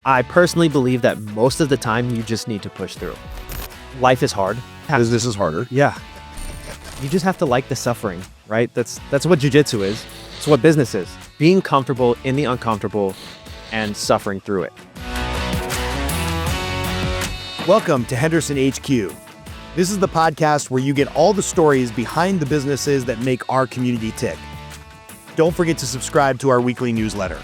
I personally believe that most of the time you just need to push through. Life is hard. Business is harder. Yeah. You just have to like the suffering, right? That's what jiu-jitsu is. It's what business is. Being comfortable in the uncomfortable and suffering through it. Welcome to Henderson HQ. This is the podcast where you get all the stories behind the businesses that make our community tick. Don't forget to subscribe to our weekly newsletter.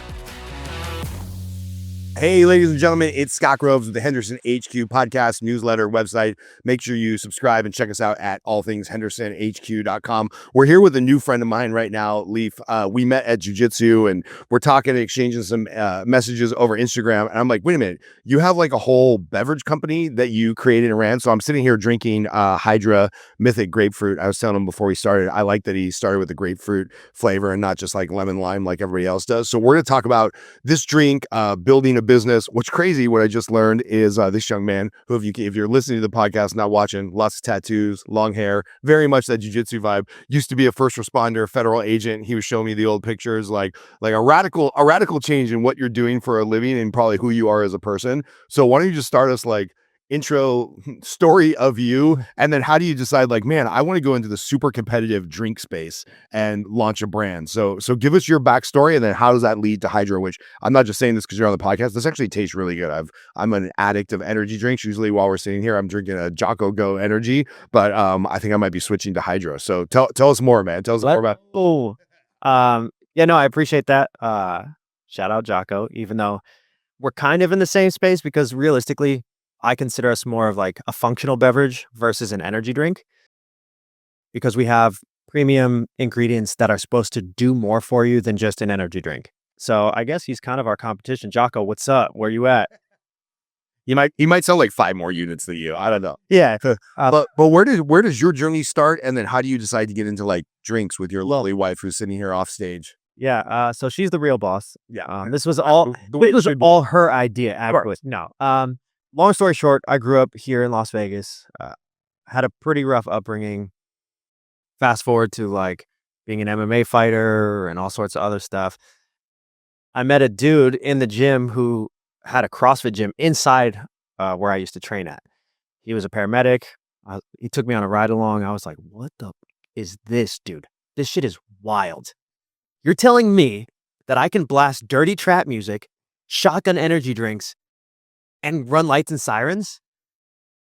Hey, ladies and gentlemen, it's Scott Groves with the Henderson HQ podcast, newsletter, website. Make sure you subscribe and check us out at allthingshendersonhq.com. We're here with a new friend of mine right now, Leif. We met at jiu-jitsu and we're talking and exchanging some messages over Instagram. And I'm like, wait a minute, you have like a whole beverage company that you created and ran. So I'm sitting here drinking Hydra Mythic Grapefruit. I was telling him before we started, I like that he started with the grapefruit flavor and not just like lemon lime like everybody else does. So we're going to talk about this drink, building a business. What's crazy, what I just learned is this young man who, if you're listening to the podcast, not watching, lots of tattoos, long hair, very much that jiu-jitsu vibe, used to be a first responder, federal agent. He was showing me the old pictures, like a radical change in what you're doing for a living and probably who you are as a person. So why don't you just start us like intro story of you, and then how do you decide like, man, I want to go into the super competitive drink space and launch a brand? So give us your backstory, and then how does that lead to Hydra, which I'm not just saying this because you're on the podcast. This actually tastes really good. I'm an addict of energy drinks. Usually while we're sitting here, I'm drinking a Jocko Go energy, but I think I might be switching to Hydra. So tell us more, man. Tell us more about. Yeah, no, I appreciate that. Shout out Jocko, even though we're kind of in the same space, because realistically, I consider us more of like a functional beverage versus an energy drink, because we have premium ingredients that are supposed to do more for you than just an energy drink. So I guess he's kind of our competition. Jocko, what's up? Where you at? He might sell like 5 more units than you. I don't know. Yeah. But where does your journey start? And then how do you decide to get into like drinks with your lovely wife who's sitting here off stage? Yeah. So she's the real boss. Yeah. This was all her idea. Actually. No. Long story short, I grew up here in Las Vegas, had a pretty rough upbringing. Fast forward to like being an MMA fighter and all sorts of other stuff. I met a dude in the gym who had a CrossFit gym inside where I used to train at. He was a paramedic. He took me on a ride along. I was like, what the is this, dude? This shit is wild. You're telling me that I can blast dirty trap music, shotgun energy drinks, and run lights and sirens?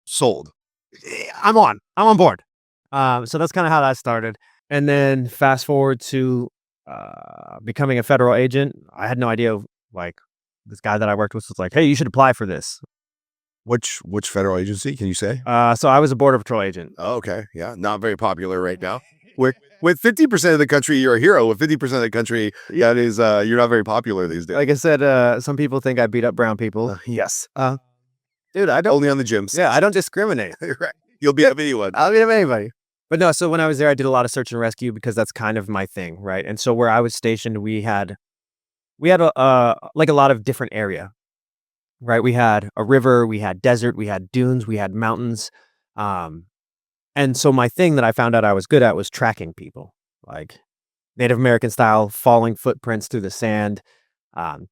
Sold. I'm on board. So that's kind of how that started. And then fast forward to becoming a federal agent. I had no idea, like, this guy that I worked with was like, hey, you should apply for this. Which federal agency, can you say? So I was a Border Patrol agent. Oh, okay. Yeah. Not very popular right now. With 50% of the country, you're a hero. With 50% of the country, that is, you're not very popular these days. Like I said, some people think I beat up brown people. Yes. Dude, I don't. Only on the gyms. Yeah, I don't discriminate. Right. You'll beat up anyone. I'll beat up anybody. But no, so when I was there, I did a lot of search and rescue because that's kind of my thing, right? And so where I was stationed, we had like a lot of different area, right? We had a river, we had desert, we had dunes, we had mountains. And so my thing that I found out I was good at was tracking people, like Native American style, falling footprints through the sand,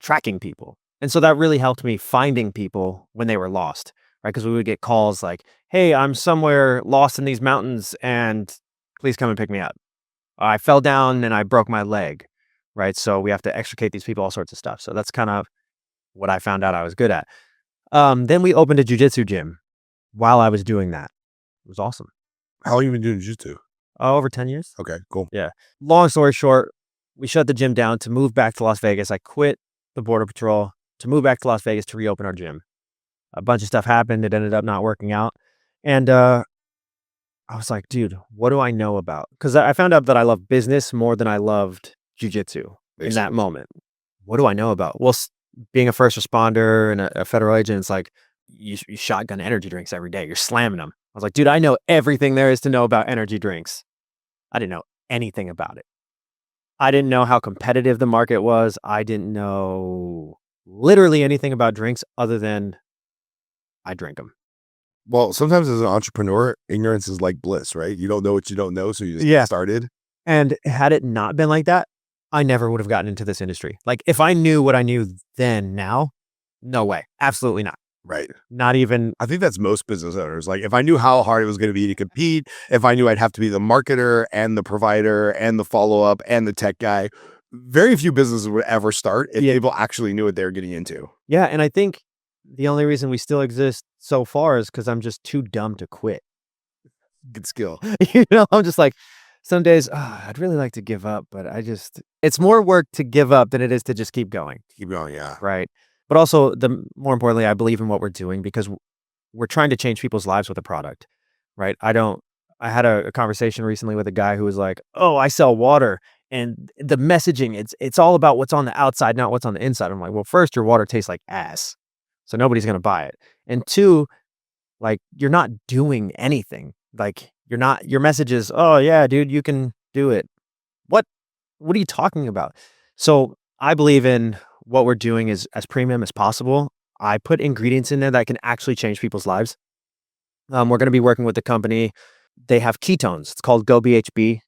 tracking people. And so that really helped me finding people when they were lost, right? Because we would get calls like, hey, I'm somewhere lost in these mountains and please come and pick me up. I fell down and I broke my leg, right? So we have to extricate these people, all sorts of stuff. So that's kind of what I found out I was good at. Then we opened a jiu-jitsu gym while I was doing that. It was awesome. How long have you been doing jiu-jitsu? Over 10 years. Okay, cool. Yeah. Long story short, we shut the gym down to move back to Las Vegas. I quit the Border Patrol to move back to Las Vegas to reopen our gym. A bunch of stuff happened. It ended up not working out. And I was like, dude, what do I know about? Because I found out that I love business more than I loved jiu-jitsu in that moment. What do I know about? Well, being a first responder and a federal agent, it's like you shotgun energy drinks every day. You're slamming them. I was like, dude, I know everything there is to know about energy drinks. I didn't know anything about it. I didn't know how competitive the market was. I didn't know literally anything about drinks other than I drink them. Well, sometimes as an entrepreneur, ignorance is like bliss, right? You don't know what you don't know, so you just get started. And had it not been like that, I never would have gotten into this industry. Like if I knew what I knew then now, No way. Absolutely not. Right. Not even. I think that's most business owners. Like if I knew how hard it was going to be to compete, if I knew I'd have to be the marketer and the provider and the follow-up and the tech guy, very few businesses would ever start if Yeah. people actually knew what they were getting into. Yeah. And I think the only reason we still exist so far is because I'm just too dumb to quit. Good skill. I'm just like, some days, I'd really like to give up, but it's more work to give up than it is to just keep going. Keep going. Yeah. Right. But also, more importantly, I believe in what we're doing because we're trying to change people's lives with a product. Right. I had a conversation recently with a guy who was like, oh, I sell water and the messaging, it's all about what's on the outside, not what's on the inside. I'm like, well, first, your water tastes like ass. So nobody's going to buy it. And two, like, you're not doing anything. Like, your message is, oh yeah, dude, you can do it. What are you talking about? So I believe in what we're doing is as premium as possible. I put ingredients in there that can actually change people's lives. We're going to be working with the company. They have ketones. It's called Go BHB.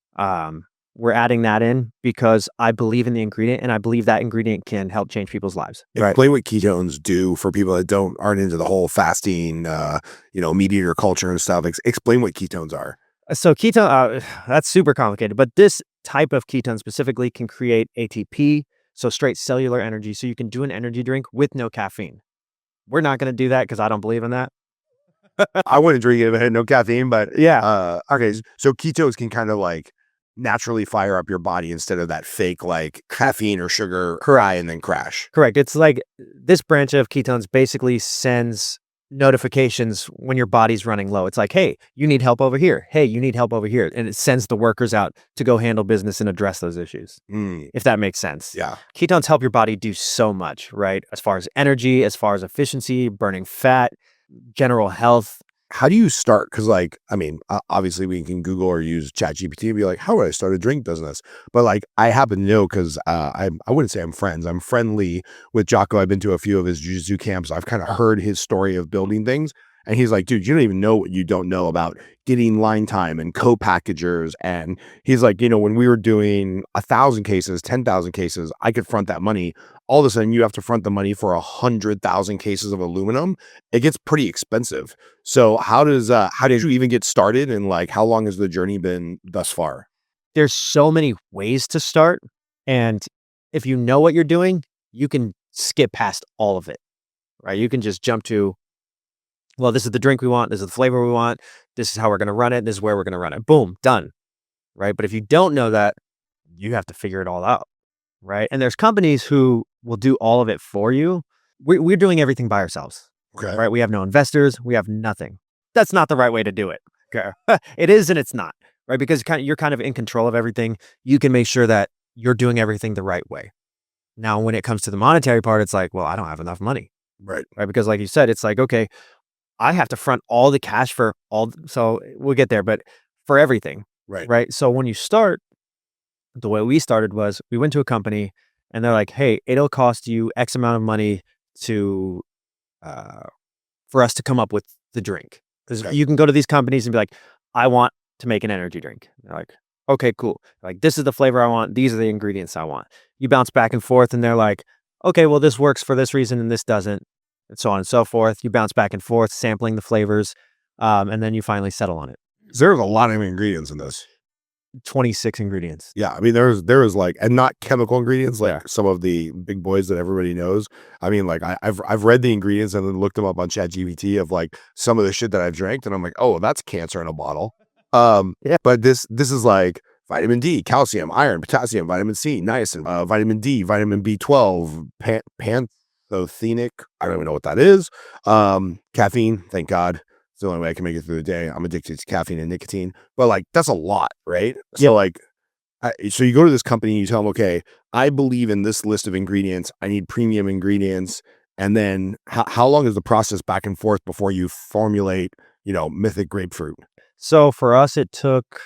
We're adding that in because I believe in the ingredient and I believe that ingredient can help change people's lives. Explain what ketones do for people that aren't into the whole fasting, meat eater culture and stuff. Explain what ketones are. So ketone, that's super complicated, but this type of ketone specifically can create ATP, so straight cellular energy. So you can do an energy drink with no caffeine. We're not going to do that because I don't believe in that. I wouldn't drink it if it had no caffeine, but yeah. Okay. So ketones can kind of like naturally fire up your body instead of that fake like caffeine or sugar high and then crash. Correct. It's like this branch of ketones basically sends notifications when your body's running low. It's like, hey, you need help over here. Hey, you need help over here. And it sends the workers out to go handle business and address those issues. If that makes sense. Yeah. Ketones help your body do so much, right? As far as energy, as far as efficiency, burning fat, general health. How do you start? Because obviously we can Google or use ChatGPT and be like, how would I start a drink business? But like, I happen to know because I wouldn't say I'm friends. I'm friendly with Jocko. I've been to a few of his jiu-jitsu camps. I've kind of heard his story of building things. And he's like, dude, you don't even know what you don't know about getting line time and co-packagers. And he's like, when we were doing 1,000 cases, 10,000 cases, I could front that money. All of a sudden you have to front the money for 100,000 cases of aluminum. It gets pretty expensive. So how did you even get started? And like, how long has the journey been thus far? There's so many ways to start. And if you know what you're doing, you can skip past all of it, right? You can just jump to, well, this is the drink we want. This is the flavor we want. This is how we're going to run it. This is where we're going to run it. Boom, done. Right. But if you don't know that, you have to figure it all out. Right. And there's companies who will do all of it for you. We're doing everything by ourselves. Okay. Right. We have no investors. We have nothing. That's not the right way to do it. Okay. It is and it's not. Right. Because you're kind of in control of everything. You can make sure that you're doing everything the right way. Now, when it comes to the monetary part, it's like, well, I don't have enough money. Right. Right. Because like you said, it's like, okay, I have to front all the cash for so we'll get there, but for everything. Right. Right. So when you start, the way we started was we went to a company and they're like, hey, it'll cost you X amount of money to, for us to come up with the drink. Because you can go to these companies and be like, I want to make an energy drink. They're like, okay, cool. Like, this is the flavor I want. These are the ingredients I want. You bounce back and forth and they're like, okay, well, this works for this reason and this doesn't. And so on and so forth. You bounce back and forth, sampling the flavors, and then you finally settle on it. There's a lot of ingredients in this. 26 ingredients. Yeah, there is like, and not chemical ingredients like some of the big boys that everybody knows. Like I've read the ingredients and then looked them up on ChatGPT of like some of the shit that I've drank, and I'm like, oh, that's cancer in a bottle. But this is like vitamin D, calcium, iron, potassium, vitamin C, niacin, vitamin D, vitamin B12, pantothenic. I don't even know what that is. Caffeine, thank God. It's the only way I can make it through the day. I'm addicted to caffeine and nicotine, but like, that's a lot, right? So like, so you go to this company and you tell them, okay, I believe in this list of ingredients. I need premium ingredients. And then how long is the process back and forth before you formulate, Mythic Grapefruit? So for us, it took,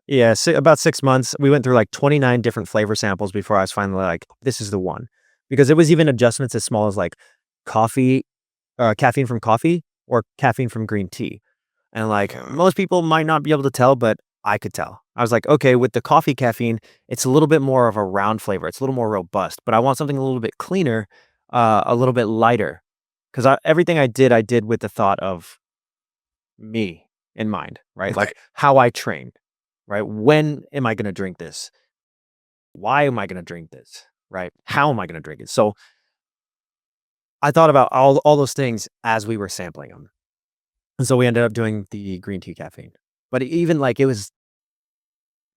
about 6 months. We went through like 29 different flavor samples before I was finally like, this is the one. Because it was even adjustments as small as like caffeine from coffee or caffeine from green tea. And like most people might not be able to tell, but I could tell. I was like, okay, with the coffee caffeine, it's a little bit more of a round flavor. It's a little more robust, but I want something a little bit cleaner, a little bit lighter. Because everything I did with the thought of me in mind, right? Okay. Like how I train, right? When am I going to drink this? Why am I going to drink this? Right? How am I going to drink it? So I thought about all those things as we were sampling them. And so we ended up doing the green tea caffeine. But even like it was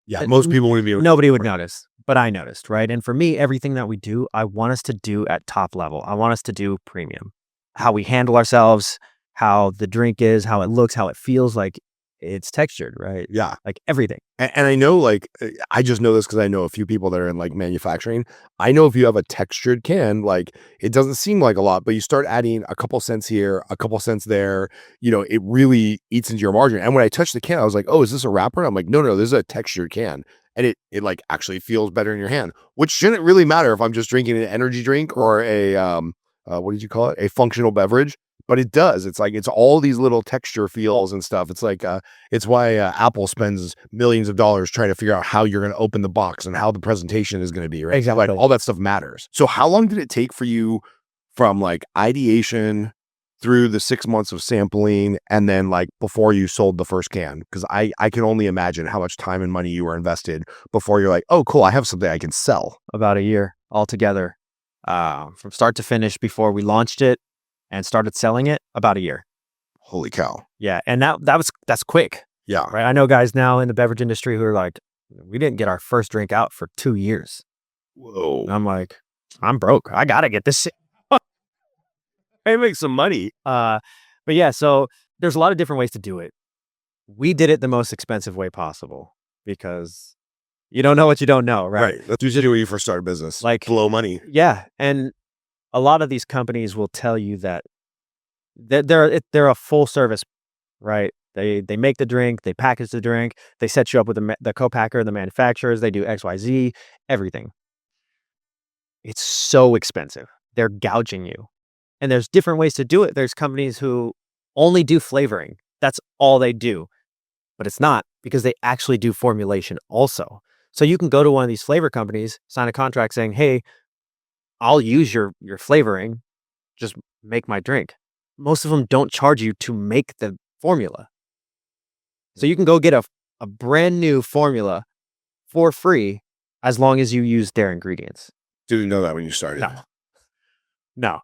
Yeah, most people wouldn't be able to. nobody would notice, but I noticed, right? And for me, everything that we do, I want us to do at top level. I want us to do premium. How we handle ourselves, how the drink is, how it looks, how it feels like it's textured, right? Yeah. Like everything. And I know, like, I just know this because I know a few people that are in like manufacturing. I know if you have a textured can, like, it doesn't seem like a lot, but you start adding a couple cents here, a couple cents there, it really eats into your margin. And when I touched the can, I was like, oh, is this a wrapper? I'm like, no, this is a textured can. And it like actually feels better in your hand, which shouldn't really matter if I'm just drinking an energy drink or a, what did you call it? A functional beverage. But it does. It's like, it's all these little texture feels and stuff. It's like, it's why Apple spends millions of dollars trying to figure out how you're going to open the box and how the presentation is going to be, right? Exactly. Like all that stuff matters. So how long did it take for you from like ideation through the 6 months of sampling and then like before you sold the first can? Because I can only imagine how much time and money you were invested before you're like, oh, cool, I have something I can sell. About a year altogether, from start to finish before we launched it and started selling it, about a year. Holy cow. Yeah. And that's quick, Yeah. right? I know guys now in the beverage industry who are like, we didn't get our first drink out for 2 years. Whoa. And I'm like, I'm broke. I got to get this shit. I make some money. But yeah, so there's a lot of different ways to do it. We did it the most expensive way possible because you don't know what you don't know, right? That's usually when you first start a business. Like, blow money. Yeah. And a lot of these companies will tell you that they're a full service, right? They make the drink, they package the drink, they set you up with the co-packer, the manufacturers, they do XYZ, everything. It's so expensive. They're gouging you. And there's different ways to do it. There's companies who only do flavoring. That's all they do. But it's not, because they actually do formulation also. So you can go to one of these flavor companies, sign a contract saying, hey, I'll use your flavoring, just make my drink. Most of them don't charge you to make the formula. So you can go get a brand new formula for free as long as you use their ingredients. Didn't know that when you started. No.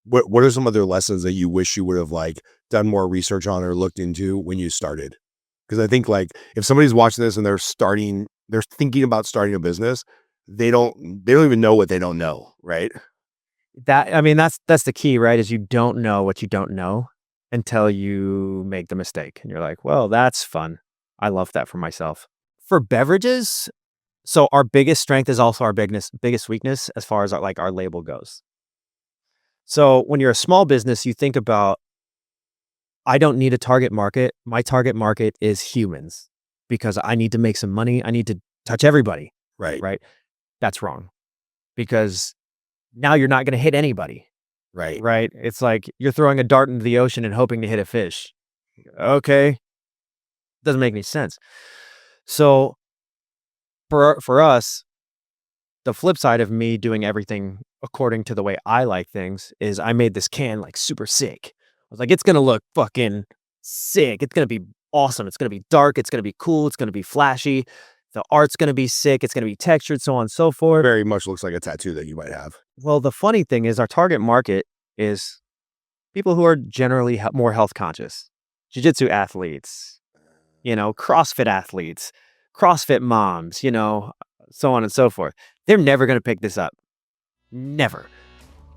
What are some other lessons that you wish you would have like done more research on or looked into when you started? Because I think like if somebody's watching this and they're thinking about starting a business, they don't even know what they don't know, right? That's the key, right? Is you don't know what you don't know until you make the mistake. And you're like, well, that's fun. I love that for myself. For beverages, so our biggest strength is also our biggest weakness as far as our label goes. So when you're a small business, you think about, I don't need a target market. My target market is humans because I need to make some money. I need to touch everybody. Right. That's wrong, because now you're not going to hit anybody. Right. It's like you're throwing a dart into the ocean and hoping to hit a fish. Okay. Doesn't make any sense. So for us, the flip side of me doing everything according to the way I like things is I made this can like super sick. I was like, it's going to look fucking sick. It's going to be awesome. It's going to be dark. It's going to be cool. It's going to be flashy. The art's going to be sick. It's going to be textured, so on and so forth. Very much looks like a tattoo that you might have. Well, the funny thing is our target market is people who are generally more health conscious. Jiu-jitsu athletes, CrossFit athletes, CrossFit moms, so on and so forth. They're never going to pick this up. Never.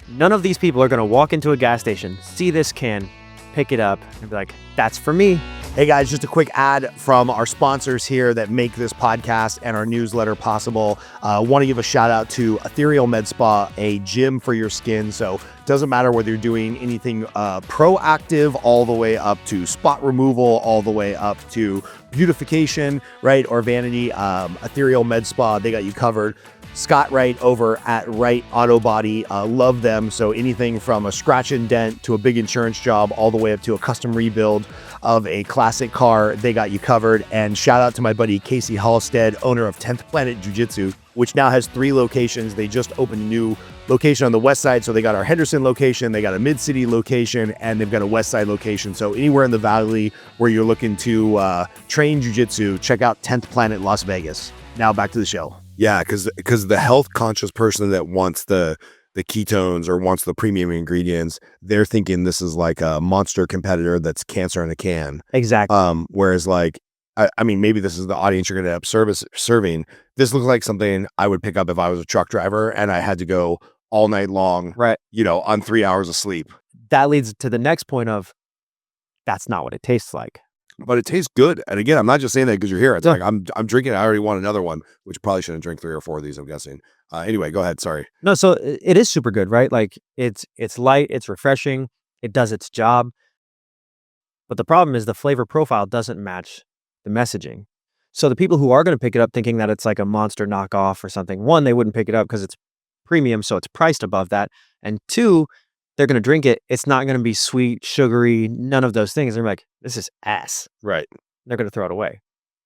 None of these people are going to walk into a gas station, see this can, pick it up, and be like, that's for me. Hey guys, just a quick ad from our sponsors here that make this podcast and our newsletter possible. Want to give a shout out to Ethereal Med Spa, a gym for your skin. So it doesn't matter whether you're doing anything proactive all the way up to spot removal, all the way up to beautification, right? Or vanity. Ethereal Med Spa, they got you covered. Scott Wright over at Wright Auto Body. Love them. So anything from a scratch and dent to a big insurance job, all the way up to a custom rebuild of a classic car, they got you covered. And shout out to my buddy Casey Halstead, owner of 10th Planet Jiu-Jitsu, which now has 3 locations. They just opened a new location on the west side. So they got our Henderson location, they got a mid-city location, and they've got a west side location. So anywhere in the valley where you're looking to train jiu-jitsu, check out 10th Planet Las Vegas. Now back to the show. Yeah, because the health conscious person that wants the ketones or wants the premium ingredients, they're thinking this is like a monster competitor that's cancer in a can. Exactly. Whereas like, I mean, maybe this is the audience you're going to end up serving. This looks like something I would pick up if I was a truck driver and I had to go all night long, right? On 3 hours of sleep. That leads to the next point of that's not what it tastes like. But it tastes good. And again, I'm not just saying that because you're here. It's like I'm drinking. I already want another one, which probably shouldn't drink 3 or 4 of these, I'm guessing. Anyway, go ahead. Sorry. No, so it is super good, right? Like it's light, it's refreshing, it does its job. But the problem is the flavor profile doesn't match the messaging. So the people who are going to pick it up thinking that it's like a monster knockoff or something, one, they wouldn't pick it up because it's premium, so it's priced above that. And 2, they're going to drink it. It's not going to be sweet, sugary, none of those things. They're like, this is ass. Right. They're going to throw it away.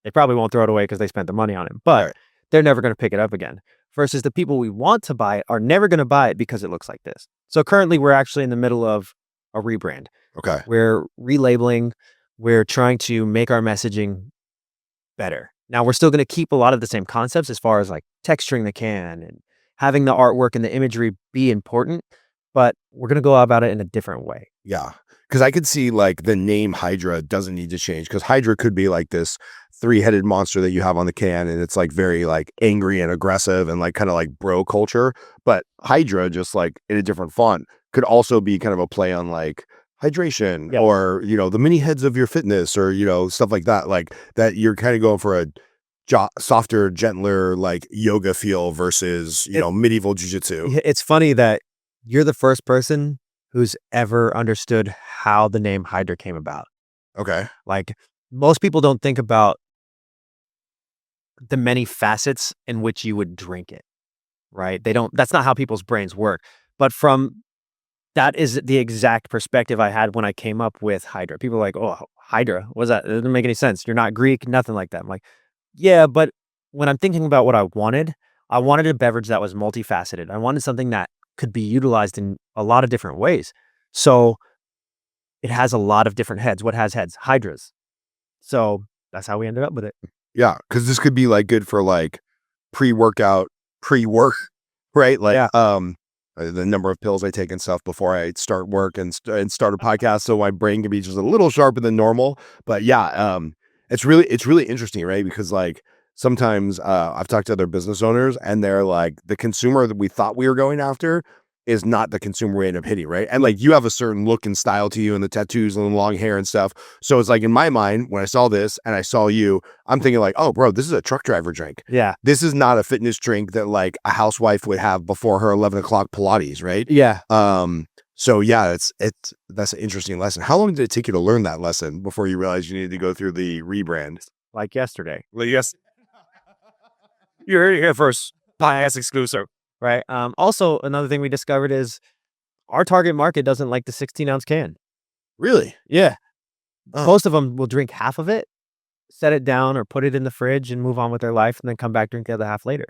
They probably won't throw it away because they spent the money on it, but they're never going to pick it up again. Versus the people we want to buy it are never going to buy it because it looks like this. So currently we're actually in the middle of a rebrand. Okay. We're relabeling. We're trying to make our messaging better. Now we're still going to keep a lot of the same concepts as far as like texturing the can and having the artwork and the imagery be important, but we're going to go about it in a different way. Yeah. Because I could see like the name Hydra doesn't need to change, because Hydra could be like this 3-headed monster that you have on the can, and it's like very like angry and aggressive and like kind of like bro culture. But Hydra, just like in a different font, could also be kind of a play on like hydration or, the mini heads of your fitness or, stuff like that. Like that you're kind of going for a softer, gentler, like yoga feel versus, medieval jiu-jitsu. It's funny that you're the first person who's ever understood how the name Hydra came about. Okay. Like most people don't think about the many facets in which you would drink it, right? That's not how people's brains work. But that is the exact perspective I had when I came up with Hydra. People are like, oh, Hydra, what's that? It doesn't make any sense. You're not Greek, nothing like that. I'm like, yeah, but when I'm thinking about what I wanted a beverage that was multifaceted. I wanted something that could be utilized in a lot of different ways. So it has a lot of different heads. What has heads? Hydras. So that's how we ended up with it. Yeah, because this could be like good for like pre-workout, pre-work, right? Like the number of pills I take and stuff before I start work and start a podcast, so my brain can be just a little sharper than normal. But yeah, it's really interesting, right? Because like sometimes I've talked to other business owners and they're like, the consumer that we thought we were going after is not the consumer we end up hitting, right? And like you have a certain look and style to you and the tattoos and the long hair and stuff. So it's like in my mind, when I saw this and I saw you, I'm thinking like, oh bro, this is a truck driver drink. Yeah. This is not a fitness drink that like a housewife would have before her 11 o'clock Pilates, right? Yeah. So yeah, that's an interesting lesson. How long did it take you to learn that lesson before you realized you needed to go through the rebrand? Like yesterday. Well, yes. You heard it here first. Podcast exclusive. Right. Also, another thing we discovered is our target market doesn't like the 16-ounce can. Really? Yeah. Oh. Most of them will drink half of it, set it down or put it in the fridge and move on with their life and then come back, drink the other half later.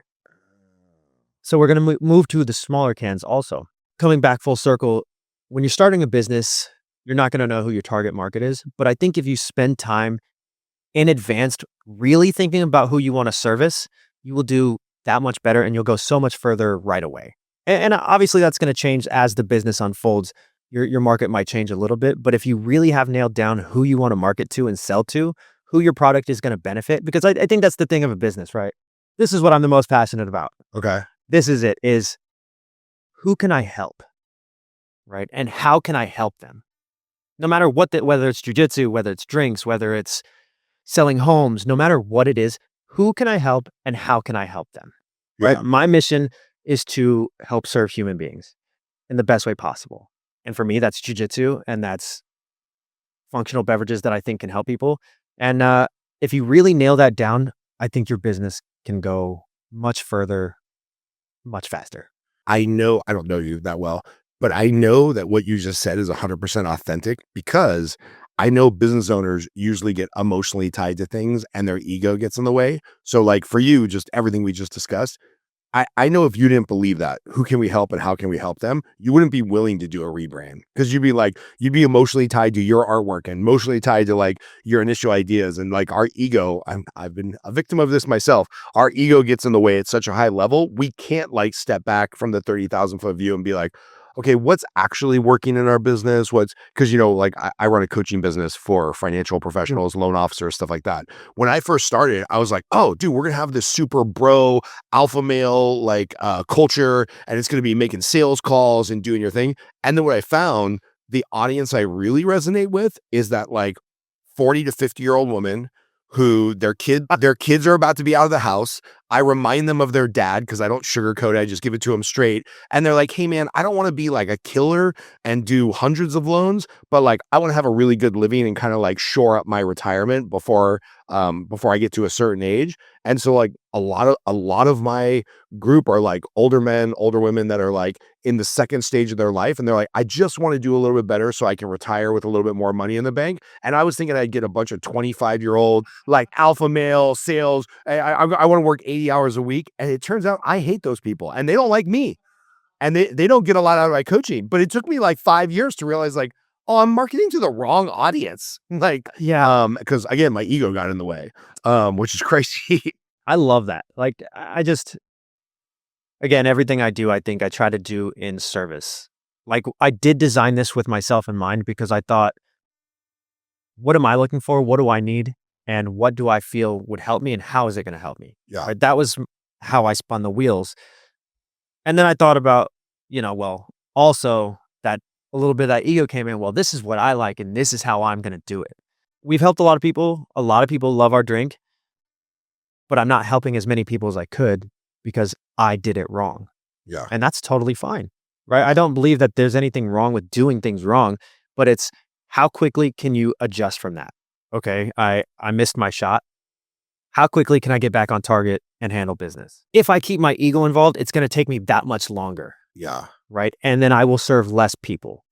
So we're going to move to the smaller cans also. Coming back full circle, when you're starting a business, you're not going to know who your target market is. But I think if you spend time in advance really thinking about who you want to service, you will do that much better and you'll go so much further right away. And obviously that's going to change as the business unfolds. Your market might change a little bit, but if you really have nailed down who you want to market to and sell to, who your product is going to benefit, because I think that's the thing of a business, right? This is what I'm the most passionate about. Okay. This is it, is who can I help, right? And how can I help them? No matter whether it's jiu-jitsu, whether it's drinks, whether it's selling homes, no matter what it is, who can I help and how can I help them? Right. Yeah. My mission is to help serve human beings in the best way possible. And for me, that's jiu-jitsu and that's functional beverages that I think can help people. And if you really nail that down, I think your business can go much further much faster. I know I don't know you that well, but I know that what you just said is 100% authentic because I know business owners usually get emotionally tied to things and their ego gets in the way. So, like for you, just everything we just discussed, I know if you didn't believe that, who can we help and how can we help them? You wouldn't be willing to do a rebrand because you'd be emotionally tied to your artwork and emotionally tied to like your initial ideas and like our ego. I've been a victim of this myself. Our ego gets in the way at such a high level. We can't like step back from the 30,000 foot view and be like, okay, what's actually working in our business? What's because, like I run a coaching business for financial professionals, loan officers, stuff like that. When I first started, I was like, oh, dude, we're going to have this super bro alpha male like culture and it's going to be making sales calls and doing your thing. And then what I found, the audience I really resonate with is that like 40 to 50-year-old woman who their kids are about to be out of the house. I remind them of their dad because I don't sugarcoat it. I just give it to them straight. And they're like, hey man, I don't want to be like a killer and do hundreds of loans, but like I want to have a really good living and kind of like shore up my retirement before I get to a certain age. And so like a lot of my group are like older men, older women that are like in the second stage of their life. And they're like, I just want to do a little bit better so I can retire with a little bit more money in the bank. And I was thinking I'd get a bunch of 25-year-old like alpha male sales. I want to work 80 hours a week. And it turns out I hate those people and they don't like me. And they don't get a lot out of my coaching. But it took me like 5 years to realize like, oh, I'm marketing to the wrong audience. Like, because again, my ego got in the way, which is crazy. I love that. Like, I just, again, everything I do, I think I try to do in service. Like, I did design this with myself in mind because I thought, what am I looking for? What do I need? And what do I feel would help me? And how is it going to help me? Yeah. Right? That was how I spun the wheels. And then I thought about, well, also that a little bit of that ego came in. Well, this is what I like, and this is how I'm going to do it. We've helped a lot of people. A lot of people love our drink, but I'm not helping as many people as I could because I did it wrong. Yeah. And that's totally fine, right? I don't believe that there's anything wrong with doing things wrong, but it's how quickly can you adjust from that? Okay, I missed my shot. How quickly can I get back on target and handle business? If I keep my ego involved, it's going to take me that much longer. Yeah. Right. And then I will serve less people.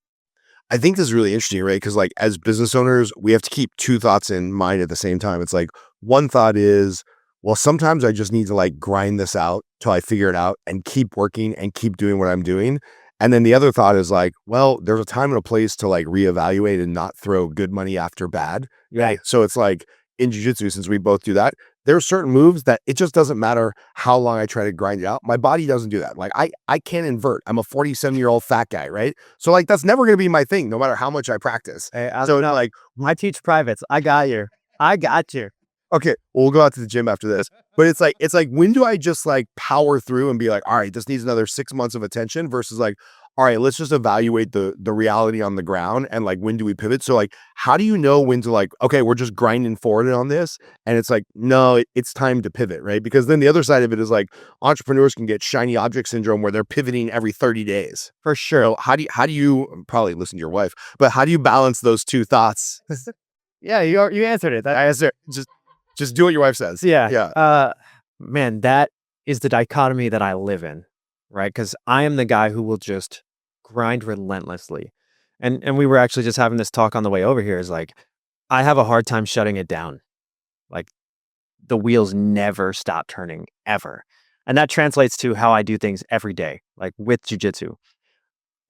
I think this is really interesting, right? Because like as business owners, we have to keep two thoughts in mind at the same time. It's like one thought is, well, sometimes I just need to like grind this out till I figure it out and keep working and keep doing what I'm doing. And then the other thought is like, well, there's a time and a place to like reevaluate and not throw good money after bad. Right. So it's like in jiu-jitsu, since we both do that, there are certain moves that it just doesn't matter how long I try to grind it out. My body doesn't do that. Like I can't invert. I'm a 47-year-old fat guy, right? So like that's never going to be my thing, no matter how much I practice. Hey, Like I teach privates. I got you. okay, we'll go out to the gym after this. But it's like when do I just like power through and be like, all right, this needs another 6 months of attention versus like, all right, let's just evaluate the reality on the ground and like when do we pivot? So like how do you know when to like, okay, we're just grinding forward on this and it's like, no, it's time to pivot, right? Because then the other side of it is like entrepreneurs can get shiny object syndrome where they're pivoting every 30 days. For sure. So how do you probably listen to your wife, but how do you balance those two thoughts? Yeah, you answered it. I answer just do what your wife says. Yeah. Man, that is the dichotomy that I live in, right? Because I am the guy who will just grind relentlessly. And we were actually just having this talk on the way over here is like, I have a hard time shutting it down. Like the wheels never stop turning ever. And that translates to how I do things every day, like with jiu-jitsu.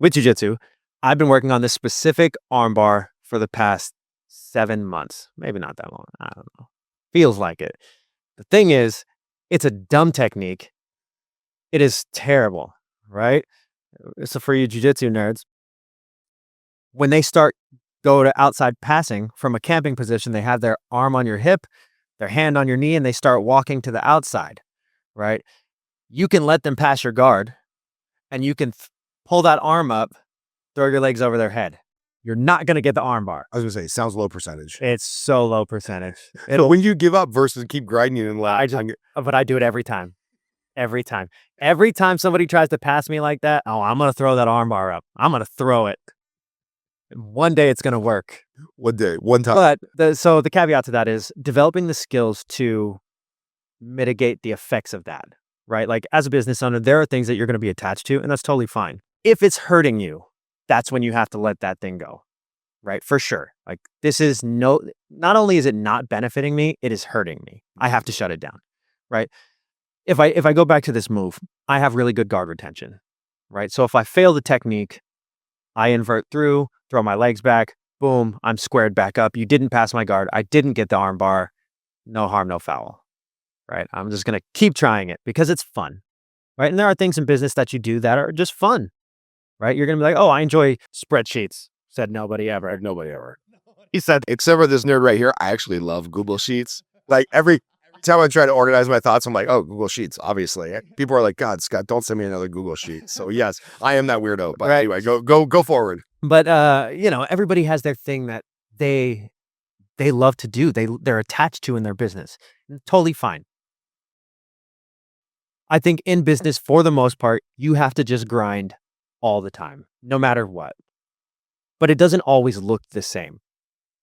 With jiu-jitsu, I've been working on this specific armbar for the past 7 months. Maybe not that long. I don't know. Feels like it. The thing is, it's a dumb technique. It is terrible, right? So for you jiu-jitsu nerds, when they go to outside passing from a camping position, they have their arm on your hip, their hand on your knee, and they start walking to the outside, right? You can let them pass your guard, and you can pull that arm up, throw your legs over their head. You're not going to get the arm bar. I was going to say, it sounds low percentage. It's so low percentage. So when you give up versus keep grinding and but I do it every time. Every time. Every time somebody tries to pass me like that, oh, I'm going to throw that arm bar up. I'm going to throw it. One day it's going to work. One day, one time. But so the caveat to that is developing the skills to mitigate the effects of that, right? Like as a business owner, there are things that you're going to be attached to, and that's totally fine. If it's hurting you, that's when you have to let that thing go, right? For sure. Like this is not only is it not benefiting me, it is hurting me. I have to shut it down, right? If I go back to this move, I have really good guard retention, right? So if I fail the technique, I invert through, throw my legs back, boom, I'm squared back up. You didn't pass my guard. I didn't get the arm bar. No harm, no foul, right? I'm just going to keep trying it because it's fun, right? And there are things in business that you do that are just fun, right? You're going to be like, oh, I enjoy spreadsheets. Said nobody ever. Nobody ever. He said, Except for this nerd right here, I actually love Google Sheets. Like every time I try to organize my thoughts, I'm like, oh, Google Sheets, obviously. People are like, God, Scott, don't send me another Google Sheet. So yes, I am that weirdo. But anyway, go forward. But everybody has their thing that they love to do. They're attached to in their business. Totally fine. I think in business, for the most part, you have to just grind all the time, no matter what. But it doesn't always look the same,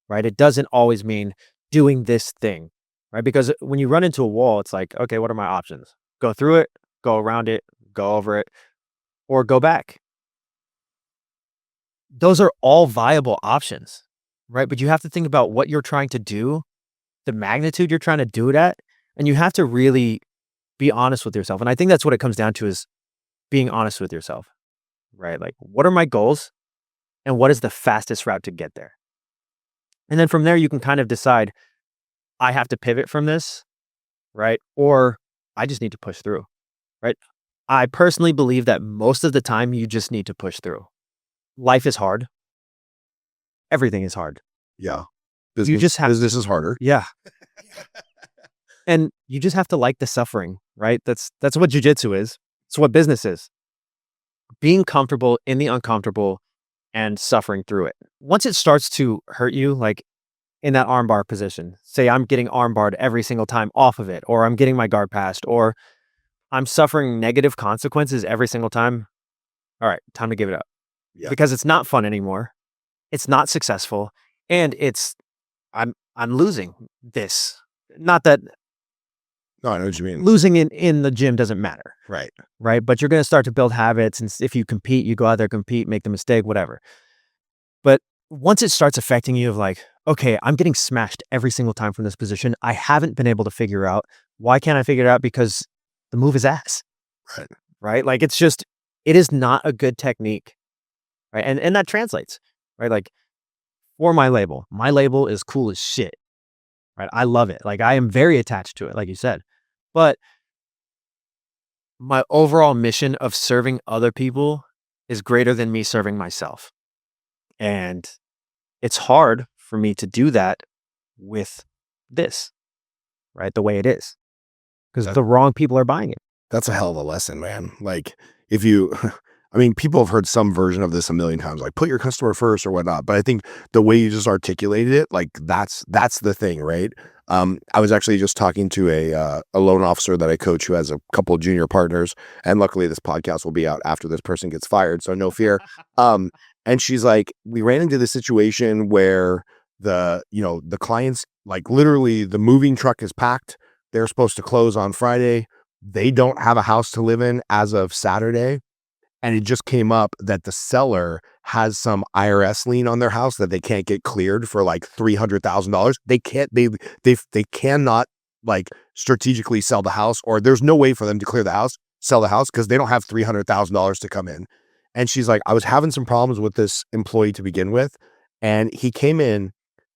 right? It doesn't always mean doing this thing, right? Because when you run into a wall, it's like, okay, what are my options? Go through it, go around it, go over it, or go back. Those are all viable options, right? But you have to think about what you're trying to do, the magnitude you're trying to do it at, and you have to really be honest with yourself. And I think that's what it comes down to, is being honest with yourself, right? Like, what are my goals and what is the fastest route to get there? And then from there, you can kind of decide, I have to pivot from this, right? Or I just need to push through, right? I personally believe that most of the time you just need to push through. Life is hard. Everything is hard. Yeah. Business is harder. Yeah. And you just have to like the suffering, right? That's what jiu-jitsu is. It's what business is. Being comfortable in the uncomfortable and suffering through it. Once it starts to hurt you, like in that armbar position, say I'm getting armbarred every single time off of it, or I'm getting my guard passed, or I'm suffering negative consequences every single time. All right, time to give it up. Yeah. Because it's not fun anymore. It's not successful. And I'm losing this. Not that. No, I know what you mean. Losing in the gym doesn't matter. Right. Right. But you're going to start to build habits. And if you compete, you go out there, compete, make the mistake, whatever. But once it starts affecting you, of like, okay, I'm getting smashed every single time from this position. I haven't been able to figure out. Why can't I figure it out? Because the move is ass. Right. Right. Like it is not a good technique. Right. And that translates. Right. Like for my label is cool as shit. Right. I love it. Like I am very attached to it, like you said. But my overall mission of serving other people is greater than me serving myself. And it's hard for me to do that with this, right? The way it is. Because the wrong people are buying it. That's a hell of a lesson, man. Like if you, I mean, people have heard some version of this a million times, like put your customer first or whatnot. But I think the way you just articulated it, like that's the thing, right? I was actually just talking to a loan officer that I coach who has a couple of junior partners, and luckily this podcast will be out after this person gets fired, so no fear. And she's like, we ran into this situation where the clients, like literally the moving truck is packed. They're supposed to close on Friday. They don't have a house to live in as of Saturday. And it just came up that the seller has some IRS lien on their house that they can't get cleared for like $300,000. They cannot like strategically sell the house, or there's no way for them to sell the house because they don't have $300,000 to come in. And she's like, I was having some problems with this employee to begin with. And he came in,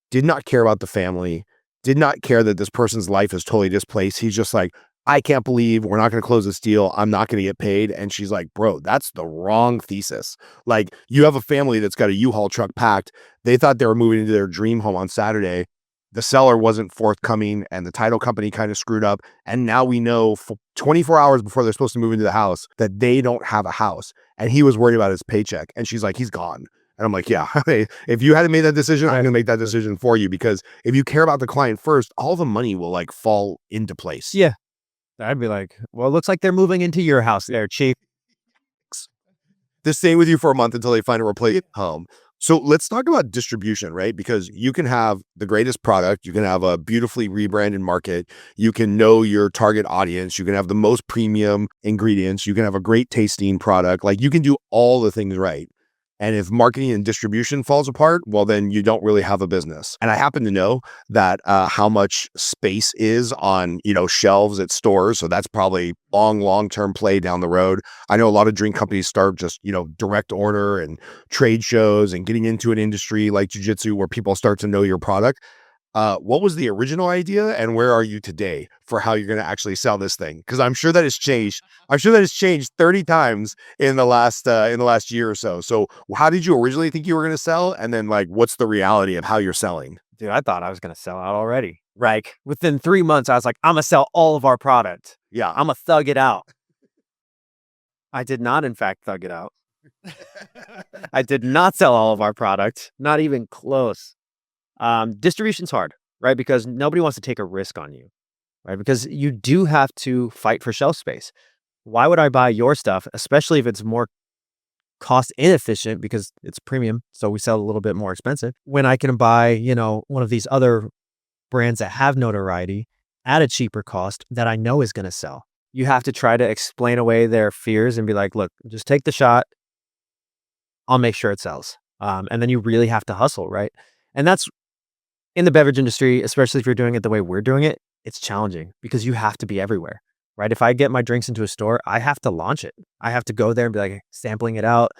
did not care about the family, did not care that this person's life is totally displaced. He's just like, I can't believe we're not going to close this deal. I'm not going to get paid. And she's like, bro, that's the wrong thesis. Like you have a family that's got a U-Haul truck packed. They thought they were moving into their dream home on Saturday. The seller wasn't forthcoming and the title company kind of screwed up. And now we know 24 hours before they're supposed to move into the house that they don't have a house. And he was worried about his paycheck. And she's like, he's gone. And I'm like, yeah, if you hadn't made that decision, I'm going to make that decision for you, because if you care about the client first, all the money will like fall into place. Yeah. I'd be like, well, it looks like they're moving into your house there, chief. They're staying with you for a month until they find a replacement home. So let's talk about distribution, right? Because you can have the greatest product, you can have a beautifully rebranded market, you can know your target audience, you can have the most premium ingredients, you can have a great tasting product, like you can do all the things right. And if marketing and distribution falls apart, well, then you don't really have a business. And I happen to know that how much space is on, shelves at stores. So that's probably long-term play down the road. I know a lot of drink companies start just, direct order and trade shows and getting into an industry like jiu-jitsu where people start to know your product. What was the original idea and where are you today for how you're going to actually sell this thing? Because I'm sure that has changed. I'm sure that has changed 30 times in the last year or so. So how did you originally think you were going to sell? And then what's the reality of how you're selling? Dude, I thought I was going to sell out already. Like within 3 months, I was like, I'm going to sell all of our product. Yeah. I'm going to thug it out. I did not, in fact, thug it out. I did not sell all of our product. Not even close. Distribution's hard, right? Because nobody wants to take a risk on you, right? Because you do have to fight for shelf space. Why would I buy your stuff, especially if it's more cost inefficient because it's premium, so we sell a little bit more expensive, when I can buy, one of these other brands that have notoriety at a cheaper cost that I know is going to sell. You have to try to explain away their fears and be like, look, just take the shot. I'll make sure it sells. And then you really have to hustle, right? And that's in the beverage industry, especially if you're doing it the way we're doing it, it's challenging because you have to be everywhere, right? If I get my drinks into a store, I have to launch it. I have to go there and be like sampling it out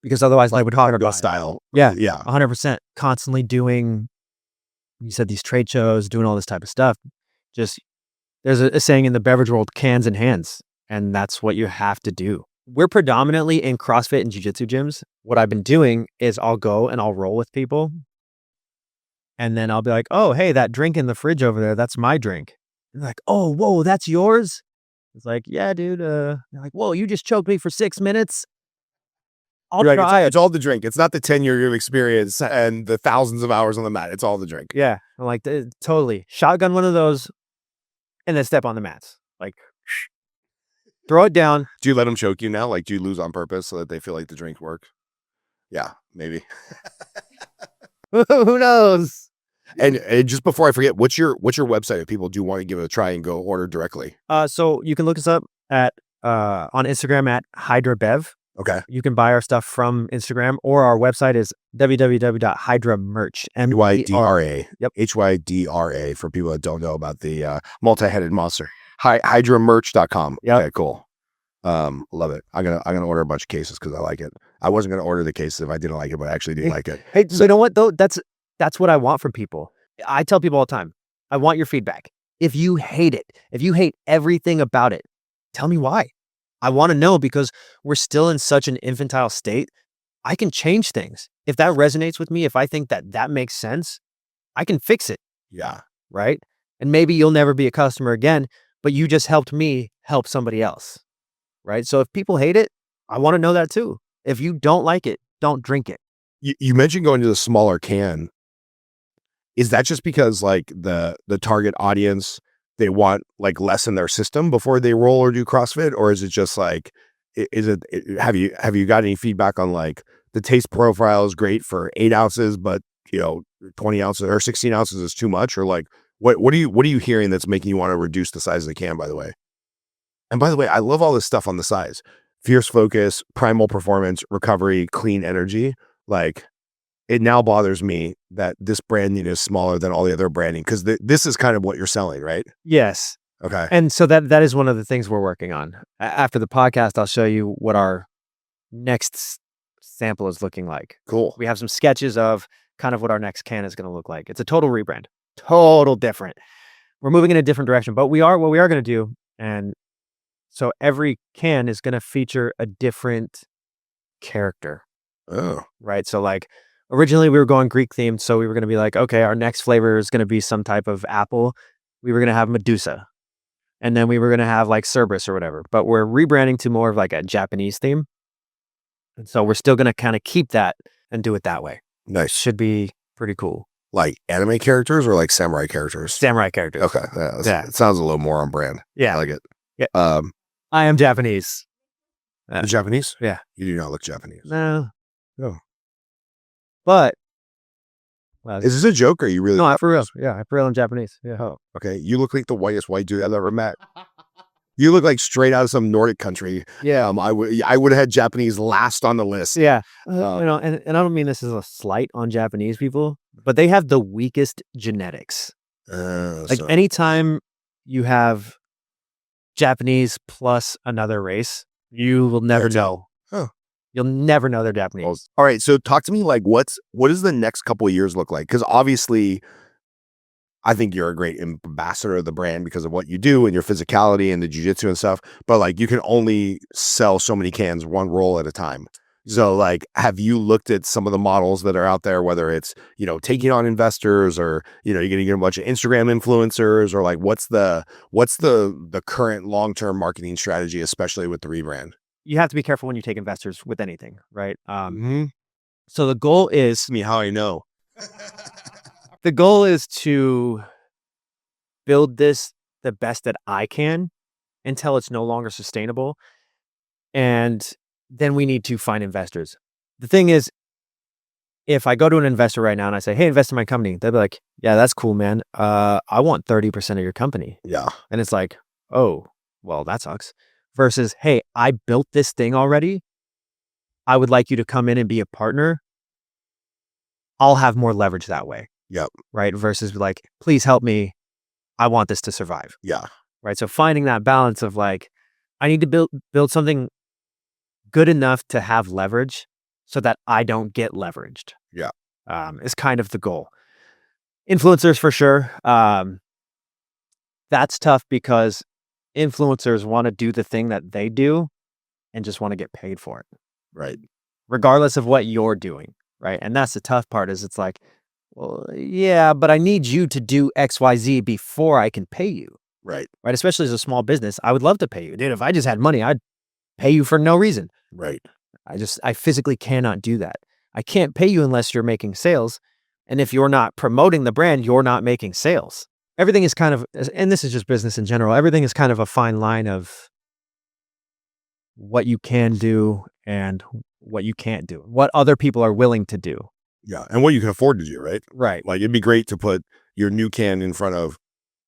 because otherwise I would talk about style. Yeah. 100%. Constantly doing, you said these trade shows, doing all this type of stuff. Just, there's a saying in the beverage world, cans in hands. And that's what you have to do. We're predominantly in CrossFit and jiu-jitsu gyms. What I've been doing is I'll go and I'll roll with people. And then I'll be like, oh, hey, that drink in the fridge over there, that's my drink. And they're like, oh, whoa, that's yours? It's like, yeah, dude. They're like, whoa, you just choked me for 6 minutes? I'll try it. It's all the drink. It's not the 10-year experience and the thousands of hours on the mat. It's all the drink. Yeah. I'm like, totally. Shotgun one of those and then step on the mats. Like, throw it down. Do you let them choke you now? Like, do you lose on purpose so that they feel like the drink worked? Yeah, maybe. Who knows? And just before I forget, what's your website if people do want to give it a try and go order directly? So you can look us up at on Instagram at Hydra Bev. Okay. You can buy our stuff from Instagram, or our website is www.hydramerch. Hydra. Yep. Hydra for people that don't know about the multi-headed monster. Hydramerch.com. Yep. Okay, cool. Love it. I'm gonna order a bunch of cases because I like it. I wasn't gonna order the cases if I didn't like it, but I actually do like it. Hey, so you know what though? That's what I want from people. I tell people all the time, I want your feedback. If you hate it, if you hate everything about it, tell me why. I want to know because we're still in such an infantile state. I can change things. If that resonates with me, if I think that makes sense, I can fix it. Yeah. Right. And maybe you'll never be a customer again, but you just helped me help somebody else. Right. So if people hate it, I want to know that too. If you don't like it, don't drink it. You mentioned going to the smaller can. Is that just because the target audience, they want less in their system before they roll or do CrossFit? Or is it just have you got any feedback on the taste profile is great for 8 ounces, but 20 ounces or 16 ounces is too much? Or what are you hearing that's making you want to reduce the size of the can, by the way? And by the way, I love all this stuff on the sides: fierce focus, primal performance, recovery, clean energy. It now bothers me that this branding is smaller than all the other branding because this is kind of what you're selling, right? Yes. Okay. And so that is one of the things we're working on. After the podcast, I'll show you what our next sample is looking like. Cool. We have some sketches of kind of what our next can is going to look like. It's a total rebrand, total different. We're moving in a different direction, but what we are going to do. And so every can is going to feature a different character. Oh. Right. So originally we were going Greek themed. So we were going to be okay, our next flavor is going to be some type of apple. We were going to have Medusa. And then we were going to have Cerberus or whatever. But we're rebranding to more of a Japanese theme. And so we're still going to kind of keep that and do it that way. Nice. Should be pretty cool. Anime characters or samurai characters? Samurai characters. Okay. Yeah. It sounds a little more on brand. Yeah. I like it. Yeah. I am Japanese. The Japanese? Yeah. You do not look Japanese. No. No. But well, Is this a joke or are you really? no, for real. Yeah, for real in Japanese. Yeah. Oh, okay. You look like the whitest white dude I've ever met. You look like straight out of some Nordic country. Yeah. I would have had Japanese last on the list. Yeah. And I don't mean this as a slight on Japanese people, but they have the weakest genetics. Like anytime you have Japanese plus another race, you will never know. Huh. You'll never know they're Japanese. All right. So talk to me like what does the next couple of years look like? Because obviously I think you're a great ambassador of the brand because of what you do and your physicality and the jiu-jitsu and stuff. But like you can only sell so many cans, one roll at a time. So like, have you looked at some of the models that are out there, whether it's, taking on investors or, you're going to get a bunch of Instagram influencers or like, what's the current long-term marketing strategy, especially with the rebrand? You have to be careful when you take investors with anything, right? So the goal is, How I know. the goal is to build this the best that I can until it's no longer sustainable. And then we need to find investors. The thing is, if I go to an investor right now and I say, hey, invest in my company, they'll be like, yeah, that's cool, man. I want 30% of your company. Yeah. And it's like, oh, well, that sucks. Versus, hey, I built this thing already. I would like you to come in and be a partner. I'll have more leverage that way. Yep. Right. Versus like, please help me. I want this to survive. Yeah. Right. So finding that balance of like, I need to build something good enough to have leverage so that I don't get leveraged. Yeah. Is kind of the goal. Influencers for sure. That's tough because influencers want to do the thing that they do and just want to get paid for it. Right. Regardless of what you're doing. Right. And that's the tough part is it's like, well, yeah, but I need you to do XYZ before I can pay you. Right. Right. Especially as a small business, I would love to pay you. Dude, if I just had money, I'd pay you for no reason. Right. I physically cannot do that. I can't pay you unless you're making sales. And if you're not promoting the brand, you're not making sales. Everything is kind of, and this is just business in general, everything is kind of a fine line of what you can do and what you can't do, what other people are willing to do. Yeah. And what you can afford to do, right? Right. Like it'd be great to put your new can in front of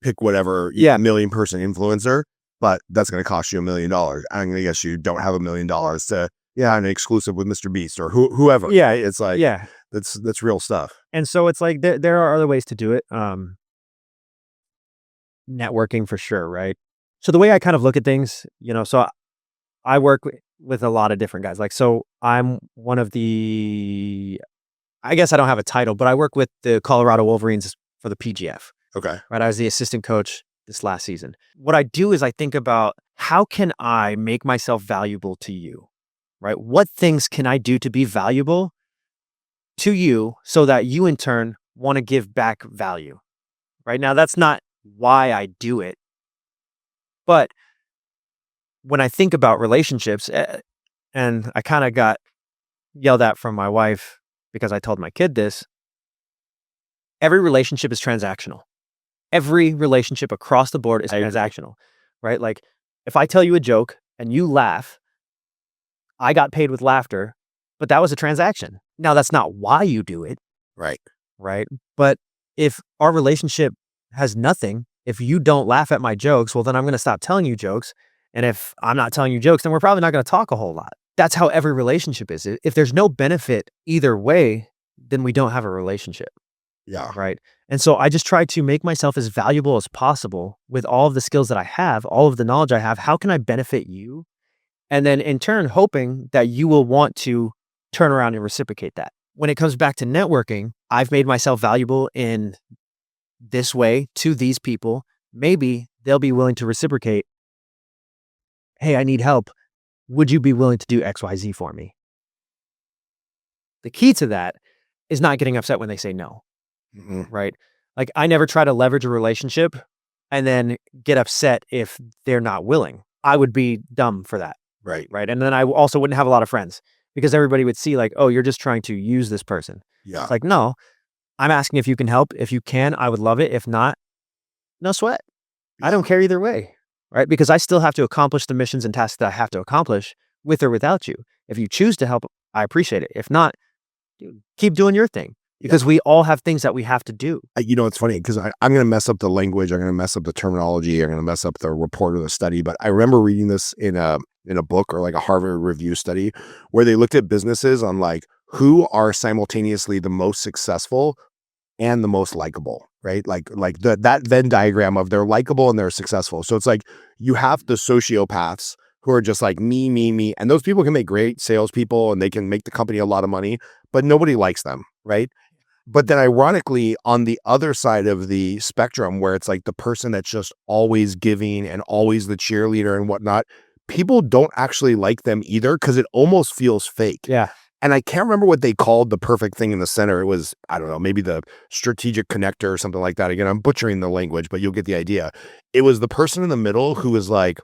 pick whatever million person influencer, but that's going to cost you $1 million. I'm going to guess you don't have $1 million to, an exclusive with Mr. Beast or whoever. Yeah. It's like, that's real stuff. And so it's like, there are other ways to do it. Networking for sure. Right. So the way I kind of look at things, so I work with a lot of different guys. Like, so I'm one of the, I guess I don't have a title, but I work with the Colorado Wolverines for the PGF. Okay. Right. I was the assistant coach this last season. What I do is I think about how can I make myself valuable to you? Right. What things can I do to be valuable to you so that you in turn want to give back value? Right. Now, that's not why I do it. But when I think about relationships, and I kind of got yelled at from my wife because I told my kid this, every relationship is transactional. Every relationship across the board is transactional, right? Like if I tell you a joke and you laugh, I got paid with laughter, but that was a transaction. Now that's not why you do it. Right. Right. But if our relationship has nothing, if you don't laugh at my jokes, well, then I'm going to stop telling you jokes. And if I'm not telling you jokes, then we're probably not going to talk a whole lot. That's how every relationship is. If there's no benefit either way, then we don't have a relationship. Yeah. Right. And so I just try to make myself as valuable as possible with all of the skills that I have, all of the knowledge I have. How can I benefit you? And then in turn, hoping that you will want to turn around and reciprocate that. When it comes back to networking, I've made myself valuable in this way to these people. Maybe they'll be willing to reciprocate. Hey, I need help. Would you be willing to do XYZ for me? The key to that is not getting upset when they say no. Mm-hmm. Right? Like I never try to leverage a relationship and then get upset if they're not willing. I would be dumb for that. Right. Right. And then I also wouldn't have a lot of friends because everybody would see like, oh, you're just trying to use this person. Yeah. It's like, no, I'm asking if you can help. If you can, I would love it. If not, no sweat. I don't care either way. Right. Because I still have to accomplish the missions and tasks that I have to accomplish, with or without you. If you choose to help, I appreciate it. If not, dude, keep doing your thing because we all have things that we have to do. It's funny because I'm going to mess up the language. I'm going to mess up the terminology. I'm going to mess up the report or the study. But I remember reading this in a book or like a Harvard Review study where they looked at businesses on like who are simultaneously the most successful and the most likable, right? Like that Venn diagram of they're likable and they're successful. So it's like you have the sociopaths who are just like me, me, me. And those people can make great salespeople and they can make the company a lot of money, but nobody likes them, right? But then ironically, on the other side of the spectrum, where it's like the person that's just always giving and always the cheerleader and whatnot, people don't actually like them either because it almost feels fake. Yeah. And I can't remember what they called the perfect thing in the center. It was, I don't know, maybe the strategic connector or something like that. Again, I'm butchering the language, but you'll get the idea. It was the person in the middle who was like,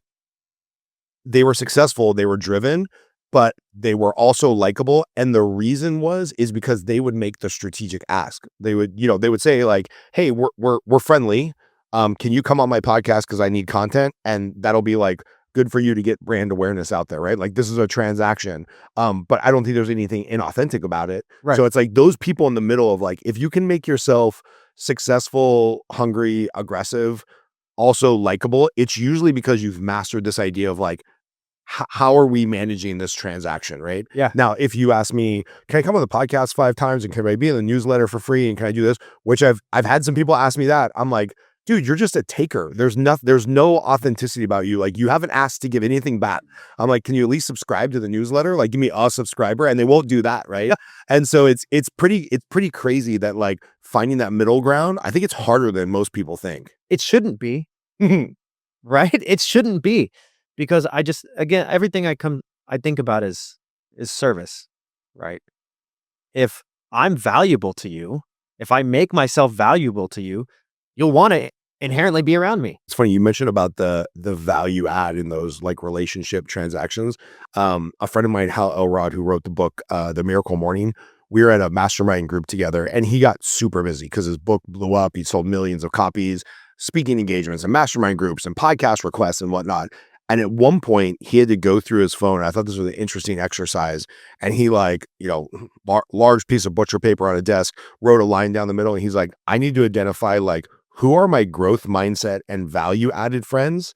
they were successful, they were driven, but they were also likable. And the reason is because they would make the strategic ask. They would, they would say like, hey, we're friendly. Can you come on my podcast? Because I need content. And that'll be like good for you to get brand awareness out there, right? Like this is a transaction. But I don't think there's anything inauthentic about it. Right. So it's like those people in the middle of like, if you can make yourself successful, hungry, aggressive, also likable, it's usually because you've mastered this idea of like, how are we managing this transaction, right? Yeah. Now, if you ask me, can I come on the podcast 5 times and can I be in the newsletter for free and can I do this? Which I've had some people ask me that. I'm like, dude, you're just a taker. There's no authenticity about you. Like you haven't asked to give anything back. I'm like, can you at least subscribe to the newsletter? Like give me a subscriber, and they won't do that, right? Yeah. And so it's pretty crazy that like finding that middle ground, I think it's harder than most people think. It shouldn't be. Right? It shouldn't be. Because again, everything I think about is service, right? If I'm valuable to you, if I make myself valuable to you, you'll want to inherently be around me. It's funny you mentioned about the value add in those like relationship transactions. A friend of mine, Hal Elrod, who wrote the book The Miracle Morning, we were at a mastermind group together, and he got super busy because his book blew up. He sold millions of copies, speaking engagements and mastermind groups and podcast requests and whatnot. And at one point, he had to go through his phone. I thought this was an interesting exercise. And he like, large piece of butcher paper on a desk, wrote a line down the middle. And he's like, I need to identify like, who are my growth mindset and value added friends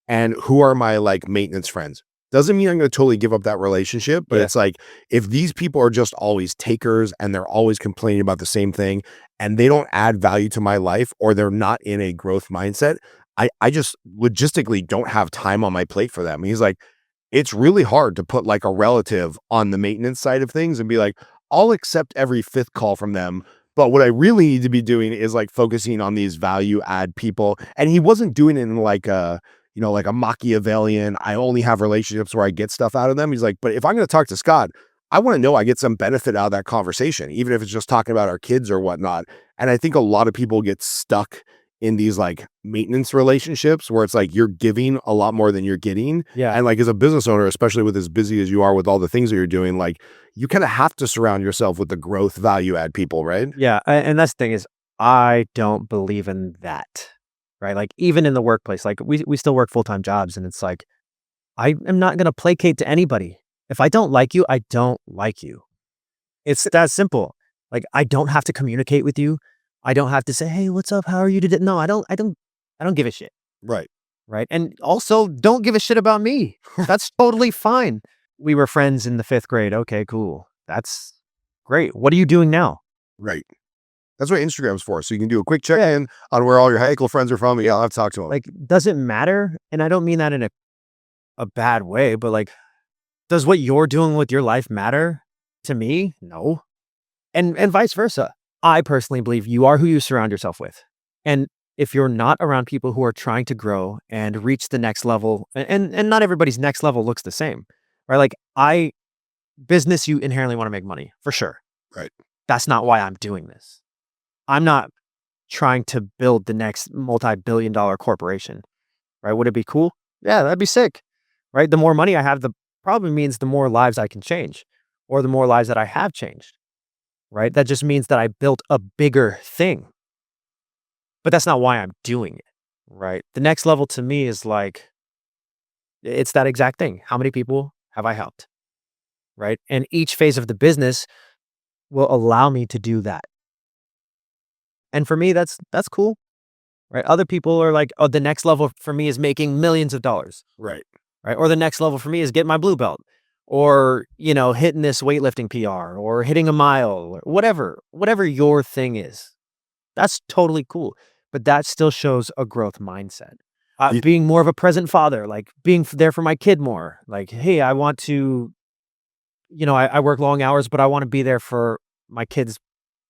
and who are my like maintenance friends. Doesn't mean I'm going to totally give up that relationship, but it's like, if these people are just always takers and they're always complaining about the same thing and they don't add value to my life or they're not in a growth mindset, I just logistically don't have time on my plate for them. And he's like, it's really hard to put like a relative on the maintenance side of things and be like, I'll accept every 5th call from them. But what I really need to be doing is like focusing on these value add people. And he wasn't doing it in like like a Machiavellian, I only have relationships where I get stuff out of them. He's like, but if I'm going to talk to Scott, I want to know I get some benefit out of that conversation, even if it's just talking about our kids or whatnot. And I think a lot of people get stuck in these like maintenance relationships where it's like you're giving a lot more than you're getting. Yeah. And like as a business owner, especially with as busy as you are with all the things that you're doing, like you kind of have to surround yourself with the growth value add people, right? Yeah. And that's the thing is, I don't believe in that. Right. Like even in the workplace, like we still work full-time jobs, and it's like, I am not going to placate to anybody. If I don't like you, I don't like you. It's that simple. Like I don't have to communicate with you. I don't have to say, "Hey, what's up? How are you today?" No, I don't give a shit. Right. Right? And also don't give a shit about me. That's totally fine. We were friends in the 5th grade. Okay, cool. That's great. What are you doing now? Right. That's what Instagram's for. So you can do a quick check-in on where all your high school friends are from. Yeah, I'll have to talk to them. Like, does it matter? And I don't mean that in a bad way, but like, does what you're doing with your life matter to me? No. And vice versa. I personally believe you are who you surround yourself with. And if you're not around people who are trying to grow and reach the next level, and not everybody's next level looks the same, right? Like business, you inherently want to make money for sure. Right. That's not why I'm doing this. I'm not trying to build the next multi-billion-dollar corporation, right? Would it be cool? Yeah, that'd be sick, right? The more money I have, the probably means the more lives I can change, or the more lives that I have changed. Right? That just means that I built a bigger thing. But that's not why I'm doing it, right? The next level to me is like, it's that exact thing. How many people have I helped? Right? And each phase of the business will allow me to do that. And for me, that's cool. Right? Other people are like, oh, the next level for me is making millions of dollars. Right. Right? Or the next level for me is getting my blue belt, or, hitting this weightlifting PR, or hitting a mile, or whatever your thing is. That's totally cool. But that still shows a growth mindset. Being more of a present father, like being there for my kid more. Like, hey, I want to, I work long hours, but I want to be there for my kids'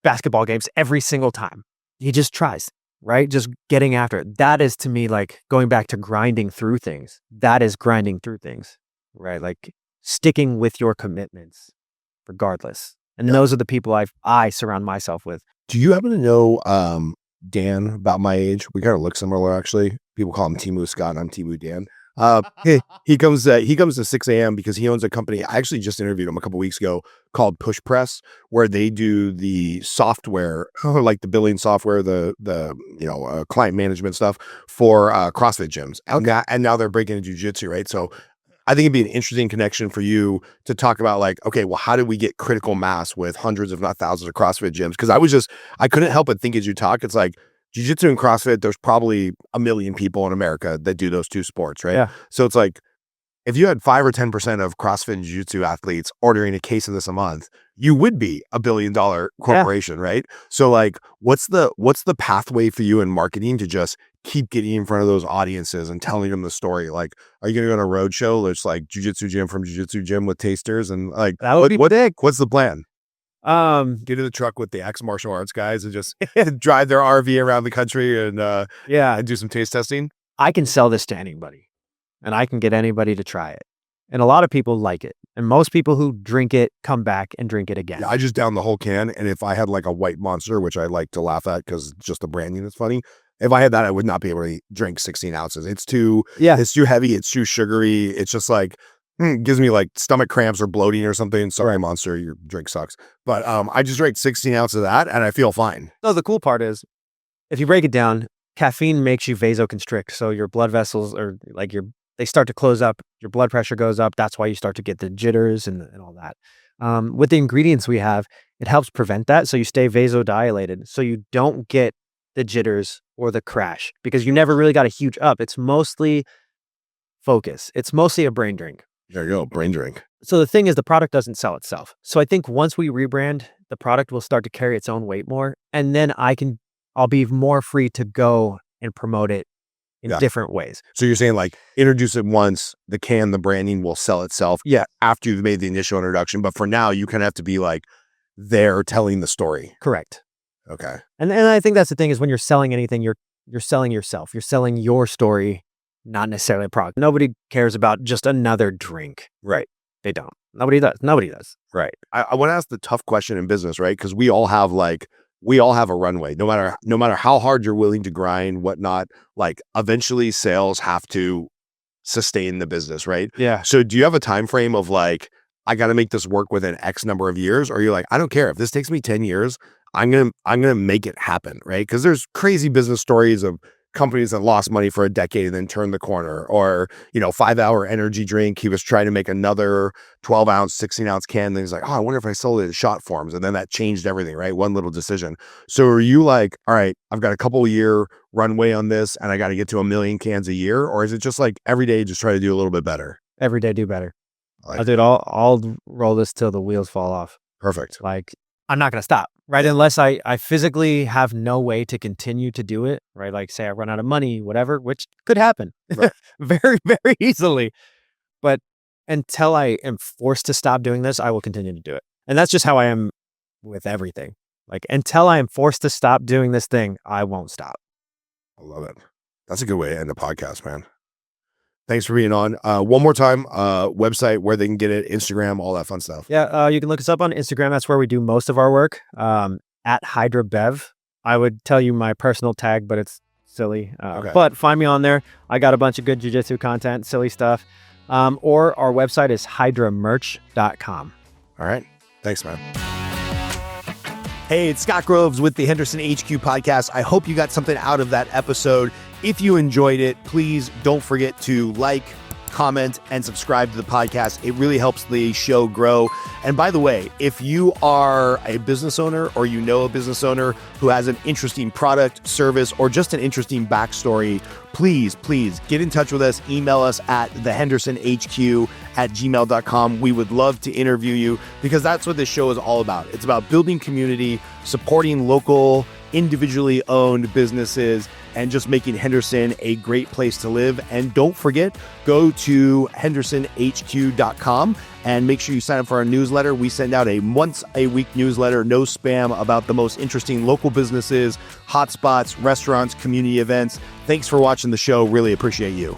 basketball games every single time. He just tries, right? Just getting after it. That is, to me, like going back to grinding through things. That is grinding through things, right? Like sticking with your commitments regardless. And those are the people I surround myself with. Do you happen to know Dan, about my age? We kind of look similar, actually. People call him Timu Scott, and I'm Timu Dan. He comes to 6 a.m. because he owns a company. I actually just interviewed him a couple weeks ago called Push Press, where they do the software, like the billing software, the client management stuff for CrossFit gyms. And now they're breaking into jiu-jitsu, right? So I think it'd be an interesting connection for you to talk about, like, okay, well, how do we get critical mass with hundreds, if not thousands, of CrossFit gyms? Because I couldn't help but think as you talk, it's like jiu-jitsu and CrossFit, there's probably 1 million people in America that do those two sports, right? Yeah. So it's like, if you had 5 or 10% of CrossFit and jiu-jitsu athletes ordering a case of this a month, you would be $1 billion corporation, right? So like, what's the pathway for you in marketing to just keep getting in front of those audiences and telling them the story? Like, are you going to go on a road show that's like jiu-jitsu gym from jiu-jitsu gym with tasters, and like, that would be big. What's the plan? Get in the truck with the ex-martial arts guys and just drive their RV around the country and and do some taste testing. I can sell this to anybody, and I can get anybody to try it. And a lot of people like it. And most people who drink it come back and drink it again. Yeah, I just down the whole can. And if I had like a white monster, which I like to laugh at because just the branding is funny. If I had that, I would not be able to drink 16 ounces. It's too heavy. It's too sugary. It's just like, gives me like stomach cramps or bloating or something. Sorry, Monster, your drink sucks. But I just drank 16 ounces of that and I feel fine. So the cool part is, if you break it down, caffeine makes you vasoconstrict. So your blood vessels are like they start to close up, your blood pressure goes up. That's why you start to get the jitters and all that. With the ingredients we have, it helps prevent that. So you stay vasodilated. So you don't get the jitters or the crash because you never really got a huge up. It's mostly focus. It's mostly a brain drink. There you go, brain drink. So the thing is, the product doesn't sell itself. So I think once we rebrand, the product will start to carry its own weight more. And then I'll be more free to go and promote it in different ways. So you're saying like introduce it once, the branding will sell itself. Yeah. After you've made the initial introduction. But for now, you kind of have to be like there telling the story. Correct. Okay. And I think that's the thing is when you're selling anything, you're selling yourself. You're selling your story, not necessarily a product. Nobody cares about just another drink. Right. They don't. Nobody does. Right. I want to ask the tough question in business, right? Because we all have a runway, no matter how hard you're willing to grind, whatnot, like eventually sales have to sustain the business, right? Yeah. So do you have a time frame of like, I got to make this work within X number of years? Or you're like, I don't care if this takes me 10 years, I'm going to make it happen, right? Because there's crazy business stories of companies that lost money for a decade and then turned the corner, or 5-hour energy drink. He was trying to make another 12-ounce, 16-ounce can. And he's like, oh, I wonder if I sold it in shot forms. And then that changed everything, right? One little decision. So are you like, all right, I've got a couple year runway on this and I got to get to 1 million cans a year? Or is it just like every day, just try to do a little bit better? Every day, do better. I'll roll this till the wheels fall off. Perfect. Like, I'm not going to stop, right? Unless I physically have no way to continue to do it, right? Like say I run out of money, whatever, which could happen Right. very, very easily. But until I am forced to stop doing this, I will continue to do it. And that's just how I am with everything. Like until I am forced to stop doing this thing, I won't stop. I love it. That's a good way to end the podcast, man. Thanks for being on. One more time, website, where they can get it, Instagram, all that fun stuff. Yeah, you can look us up on Instagram. That's where we do most of our work. At Hydra Bev. I would tell you my personal tag, but it's silly. Okay. But find me on there. I got a bunch of good jiu-jitsu content, silly stuff. Or our website is hydramerch.com. All right. Thanks, man. Hey, it's Scott Groves with the Henderson HQ podcast. I hope you got something out of that episode. If you enjoyed it, please don't forget to like, comment, and subscribe to the podcast. It really helps the show grow. And by the way, if you are a business owner or you know a business owner who has an interesting product, service, or just an interesting backstory, please get in touch with us. Email us at thehendersonhq@gmail.com. We would love to interview you because that's what this show is all about. It's about building community, supporting local, individually owned businesses, and just making Henderson a great place to live. And don't forget, go to hendersonhq.com and make sure you sign up for our newsletter. We send out a once-a-week newsletter, no spam, about the most interesting local businesses, hotspots, restaurants, community events. Thanks for watching the show. Really appreciate you.